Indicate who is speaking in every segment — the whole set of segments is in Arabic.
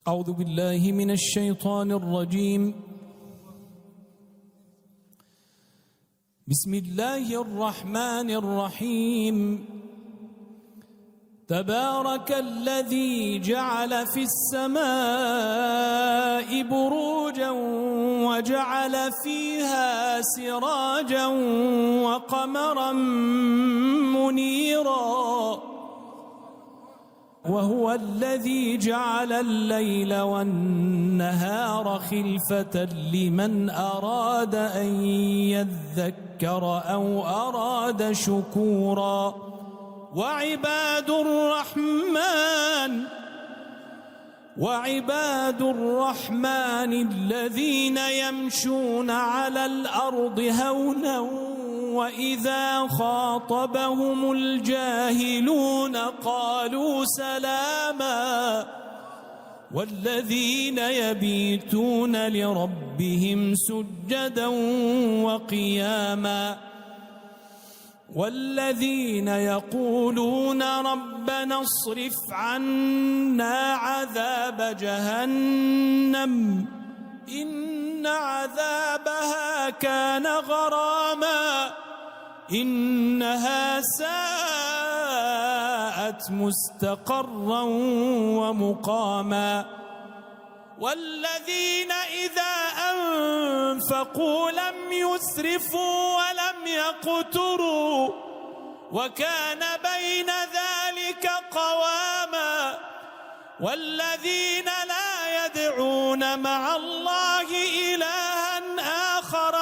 Speaker 1: أعوذ بالله من الشيطان الرجيم. بسم الله الرحمن الرحيم. تبارك الذي جعل في السماء بروجا وجعل فيها سراجا وقمرا منيرا، وهو الذي جعل الليل والنهار خلفة لمن أراد أن يذكر أو أراد شكورا. وعباد الرحمن الذين يمشون على الأرض هونا وإذا خاطبهم الجاهلون قالوا سلاما، والذين يبيتون لربهم سجدا وقياما، والذين يقولون ربنا اصرف عنا عذاب جهنم إن عذابها كان غراما إنها ساءت مستقرا ومقاما. والذين إذا أنفقوا لم يسرفوا ولم يقتروا وكان بين ذلك قواما. والذين لا يدعون مع الله إلها آخر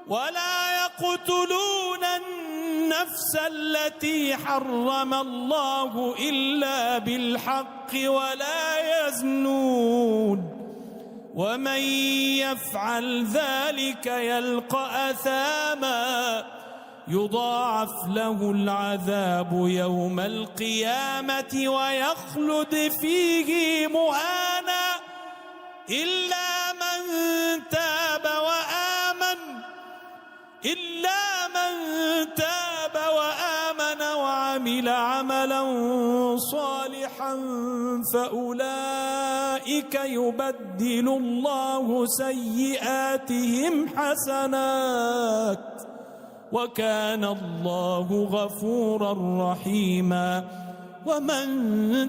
Speaker 1: ولا يقتلون النفس التي حرم الله إلا بالحق ولا يزنون، ومن يفعل ذلك يلقى أثاما يضاعف له العذاب يوم القيامة ويخلد فيه مهانا إلا من تاب وآمن وعمل عملا صالحا فأولئك يبدل الله سيئاتهم حسنات وكان الله غفورا رحيما. ومن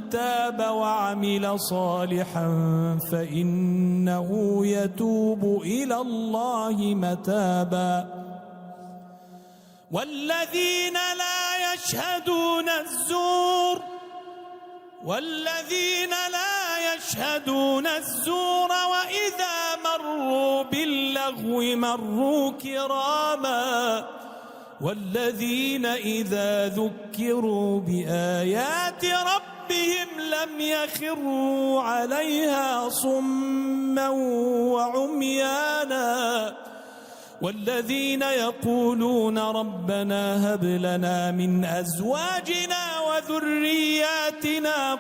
Speaker 1: تاب وعمل صالحا فإنه يتوب إلى الله متابا. والذين لا يشهدون الزور وإذا مروا باللغو مروا كراما. والذين إذا ذكروا بآيات ربهم لم يخروا عليها صما وعميانا. والذين يقولون ربنا هب لنا من أزواجنا وذرياتنا